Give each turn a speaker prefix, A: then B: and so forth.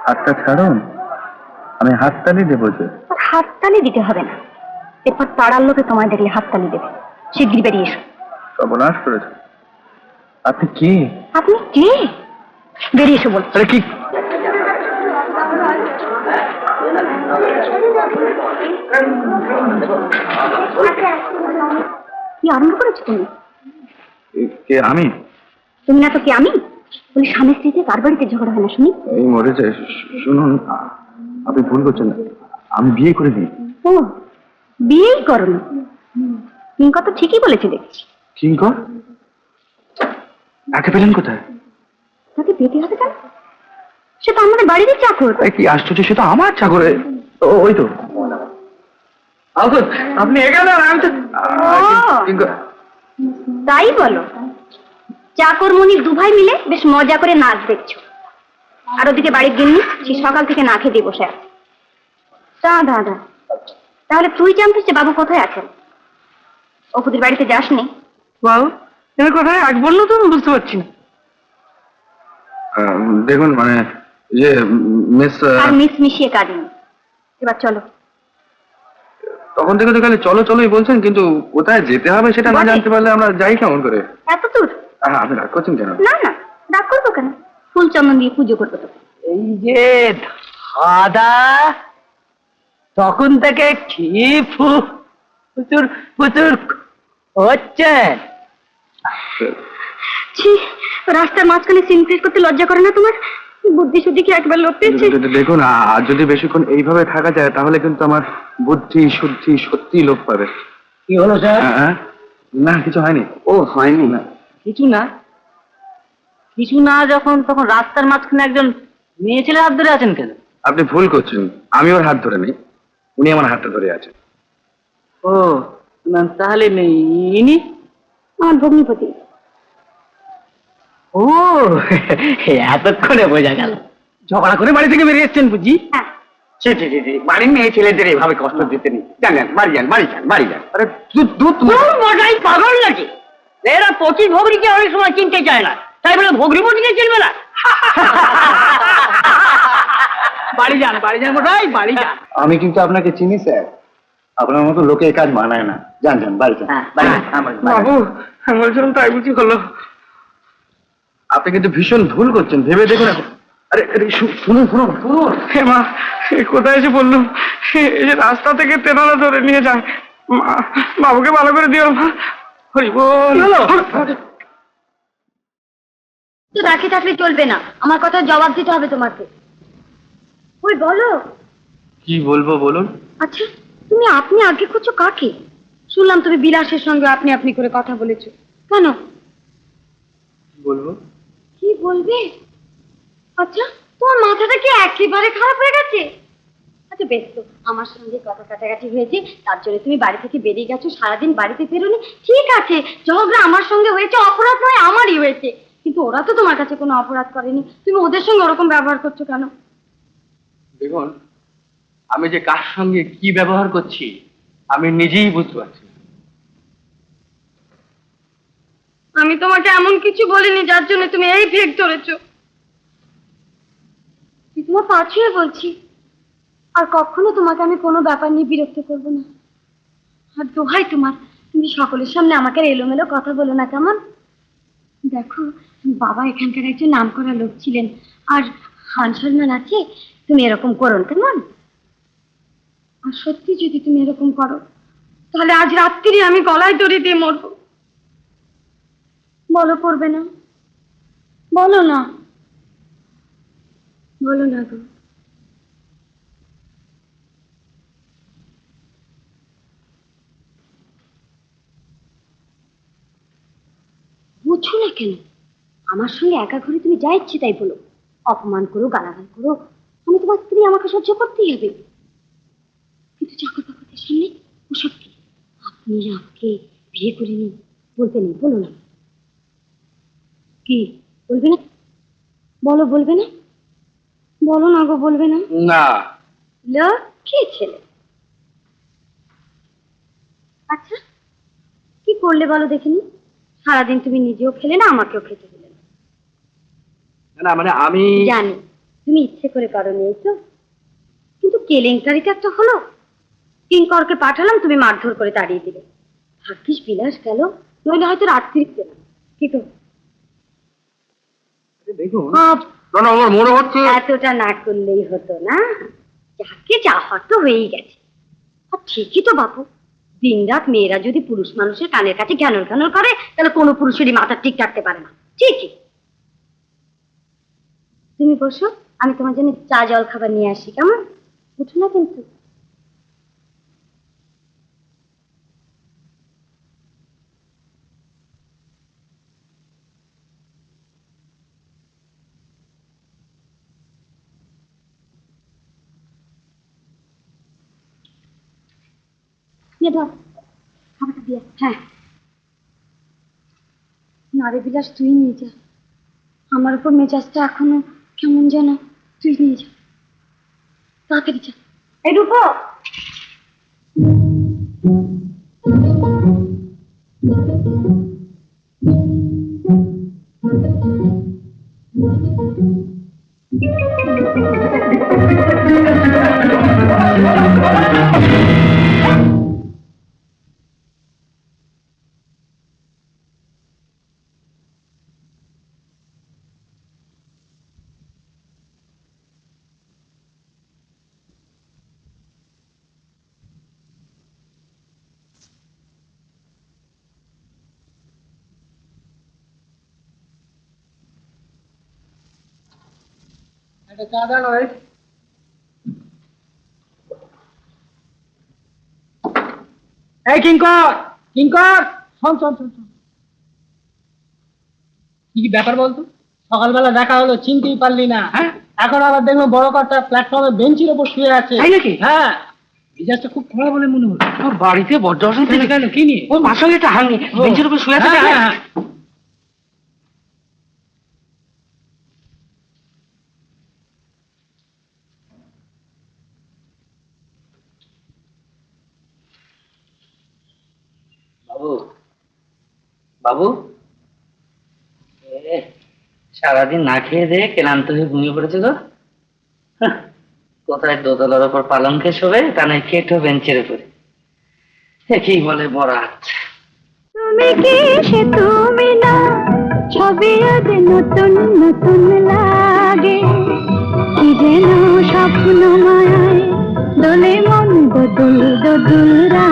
A: হাতটা ছাড়ুন, আমি হাততালি দেবো যে।
B: হাততালি দিতে হবে না, এরপর পাড়ার লোকে তোমায় দেখলে হাততালি দেবে। শিগগির বেরিয়ে এসো।
A: সর্বনাশ করেছে। আপনি কে?
B: আপনি কে? বেরিয়ে এসো বলছি।
A: আরে কি
B: কি আরম্ভ করেছো তুমি?
A: কে? আমি?
B: তুমি না তো কে আমি বলি? স্বামী স্ত্রীতে কার বাড়িতে ঝগড়া হয় না শুনি?
A: এই মরেছে। শুনুন, আপনি ভুল করছেন, আমি বিয়ে করে দিই।
B: ও, বিয়েই করনি? কিঙ্কর তো ঠিকই বলেছে দেখছি।
A: কিঙ্কর? তাকে পেলেন কোথায়?
B: তাকে পেতে হবে কেন? সে তো আমাদের বাড়িরই চাকর।
A: কি আশ্চর্য, সে তো আমার চাকরে। ওই তো আপনি এখানে।
B: তাই বলো? চাকর মনি দুভাই মিলে বেশ মজা করে নাচ দেখছো, আর ওদিকে বাড়ির গিন্নি সে সকাল থেকে না খেতে বসে আছে। দাদা, তাহলে তুই জানতিস যে বাবু কোথায় আছেন? অপুদের বাড়িতে যাসনি?
A: বাবু কোথায় আজ বললো তো আমি বুঝতে পারছি না। দেখুন, মানে যে মিস
B: আর মিস মিশিয়ে কাজ নেই। এবার চলো।
A: তখন থেকে তো খালি চলো চলোই বলছেন, কিন্তু কোথায় যেতে হবে সেটা না জানতে পারলে আমরা যাই কেমন করে?
B: এত দূর?
A: আপনি রাগ করছেন কেন?
B: না না, রাগ করবো কেন? ফুল চন্দন দিয়ে পুজো করবো তো।
C: এই যে দাদা, তখন থেকে কি প্রচুর প্রচুর হচ্ছে।
B: ছি, রাস্তার মাঝখানে সিনক্রেট করতে লজ্জা করে না তোমার? বুদ্ধি শুদ্ধি কি একবার লোপ পেয়েছে?
A: দেখুন, আর যদি বেশিক্ষণ এইভাবে থাকা যায় তাহলে কিন্তু আমার বুদ্ধি শুদ্ধি সত্যি লোপ পাবে।
C: কি হলো স্যার?
A: না, কিছু হয়নি।
C: ও হয়নি না? কিছু না? কিছু না যখন, তখন রাস্তার মাঝখানে একজন মেয়ে ছেলে হাত ধরে আছেন কেন?
A: আপনি ভুল করছেন, আমি ওর হাত ধরে নেই, উনি আমার হাতটা ধরে আছেন।
C: ও না, তাহলে নেই ইনি
B: আমার ভগ্নিপতি।
C: ও এতক্ষণে বোঝা গেল। ঝগড়া করে বাড়ি থেকে বেরিয়ে এসছেন বুঝি?
B: হ্যাঁ।
A: বাড়ির মেয়ে ছেলেদের এইভাবে কষ্ট দিতে নেই। জানেন, বাড়ি যান, বাড়ি যান, বাড়ি যান। আরে দুধ
C: মজাই পাগল নাকি? এরা পঁচিশ ভগরিকে অনেক সময় চিনতে চায় না, তাই বলে ভগরি মজিকে চিনবে না? বাড়ি যান, বাড়ি যান মশাই, বাড়ি যান।
A: আমি কিন্তু আপনাকে চিনি স্যার, আপনার মতো লোকে এই কাজ মানায় না। যান যান, বাড়ি যান।
C: বাবু
A: বলছিলাম তাই বুঝি হলো? আপনি কিন্তু ভীষণ ভুল করছেন, ভেবে দেখুন। আরে শুনুন শুনুন শুনুন। হে মা, কোথায় এসে বললুম? এই যে রাস্তা থেকে তেনারা ধরে নিয়ে যায়। বাবুকে ভালো করে দিও মা। হরি বল।
B: তো রাখে থাকলে চলবে না, আমার কথা জবাব দিতে হবে তোমাকে। ওই বলো।
A: কি বলবো বলুন?
B: আচ্ছা, তুমি আপনি আগে করছো কাকে? শুনলাম তুমি বিলাসের সঙ্গে আপনি আপনি করে কথা বলেছো, কেন?
A: বলবো?
B: কি বলবে? আচ্ছা, তোমার মাথাটা কি একেবারে খারাপ হয়ে গেছে? আচ্ছা বেশ, তো আমার সঙ্গে কথা কাটাকাটি হয়েছে, তার জন্য তুমি বাড়ি থেকে বেরিয়ে গেছো, সারাদিন বাড়িতে ফেরোনি, ঠিক আছে। ঝগড়া আমার সঙ্গে হয়েছে, অপরাধ নয় আমারই হয়েছে, কিন্তু ওরা তো তোমার কাছে কোনো অপরাধ করেনি, তুমি ওদের সঙ্গে ওরকম ব্যবহার করছো কেন?
A: দেখুন, আমি যে কার সঙ্গে কি ব্যবহার করছি আমি নিজেই বুঝতে পারছি।
B: আমি তোমাকে এমন কিছু বলিনি যার জন্য তুমি এই ফেক ধরেছো। তোমার পা ছুঁয়ে বলছি, আর কখনো তোমাকে আমি কোনো ব্যাপার নিয়ে বিরক্ত করবো না। আর দোহাই তোমার, তুমি সকলের সামনে আমাকে এলোমেলো কথা বলো না, কেমন? দেখো, বাবা এখানকার একজন নামকরা লোক ছিলেন, আর মান সম্মান আছে, তুমি এরকম করো না, কেমন? আর সত্যি যদি তুমি এরকম করো, তাহলে আজ রাত্রি আমি গলায় দড়ি দিয়ে মরবো। বলো করবে না? বলো না, বলো না গো। বুঝছো না কেন? আমার সঙ্গে একা ঘরে তুমি যা ইচ্ছে তাই বলো, অপমান করো, গালাগাল করো, আমি তোমার স্ত্রী, আমাকে সহ্য করতেই হবে। কিন্তু চাকর বাকরদের সামনে ওসব কি? আপনি আপকে বিয়ে করে নিন বলতে নেই, বলো না। কি বলবে না? বলো, বলবে না? বলো না গো, বলবে না?
A: না।
B: লক্ষ্মী ছেলে। আচ্ছা, কি করলে বলো দেখিনি? সারাদিন তুমি নিজেও খেলে না, আমাকেও খেতে দিলে না।
A: না মানে আমি
B: জানি, তুমি ইচ্ছে করে করনি, এই তো। কিন্তু কেলেঙ্কারিটা একটা হলো। কিঙ্করকে পাঠালাম, তুমি মারধর করে তাড়িয়ে দিলে। ভাগ্যিস বিলাস গেল, নইলে হয়তো রাত্রি পেলাম। কি তো
A: দেখুন না, আমার মনে হচ্ছে
B: এতটা না করলেই হতো না। যাকে যা হতো হয়েই গেছে। আর ঠিকই তো বাপু, দিন রাত মেয়েরা যদি পুরুষ মানুষের কানের কাছে ঘ্যানর ঘ্যানর করে, তাহলে কোনো পুরুষেরই মাথা ঠিক রাখতে পারে না। ঠিকই। তুমি বসো, আমি তোমার জন্য চা জল খাবার নিয়ে আসি, কেমন? উঠো না কিন্তু। খাবারটা দিয়ে, হ্যাঁ। না রে বিলাস, তুই নিয়ে যা। আমার উপর মেজাজটা এখনো কেমন যেন। তুই নিয়ে যা, তাড়াতাড়ি যা। এই রূপো,
C: একটা চা দাও ভাই। এই কিঙ্কর, কিঙ্কর, শোন শোন শোন শোন। কি কি ব্যাপার বলতো? সকালবেলা দেখা হলো, চিনতেই পারলি না। হ্যাঁ, এখন আবার দেখলো বড় কটা প্ল্যাটফর্মে বেঞ্চের উপর শুয়ে আছে।
A: তাই নাকি?
C: হ্যাঁ, মেজাজটা খুব খারাপ বলে মনে হলো।
A: ওর বাড়িতে বজ্র অশান্তি
C: কেন, কি নিয়ে?
A: ওর মার সঙ্গে একটা হাঙ্গি বেঞ্চের উপর শুয়ে আছে।
C: হ্যাঁ, হ্যাঁ, হ্যাঁ।
D: বাবু, বাবু, সারাদিন না খেয়ে দিয়ে ক্লান্ত হয়ে ঘুমিয়ে পড়েছে গো। হাহ, কোথায় দোতলার ওপর পালঙ্কে শোবে, তা নয় কেটো বেঞ্চের উপরে। কি বলে বরাত।
B: তুমি কি সে তুমি না, ছবি আজ নতুন নতুন লাগে। কি যেন স্বপ্ন মায়ায় দোলে মন দোদুল দোদুল রা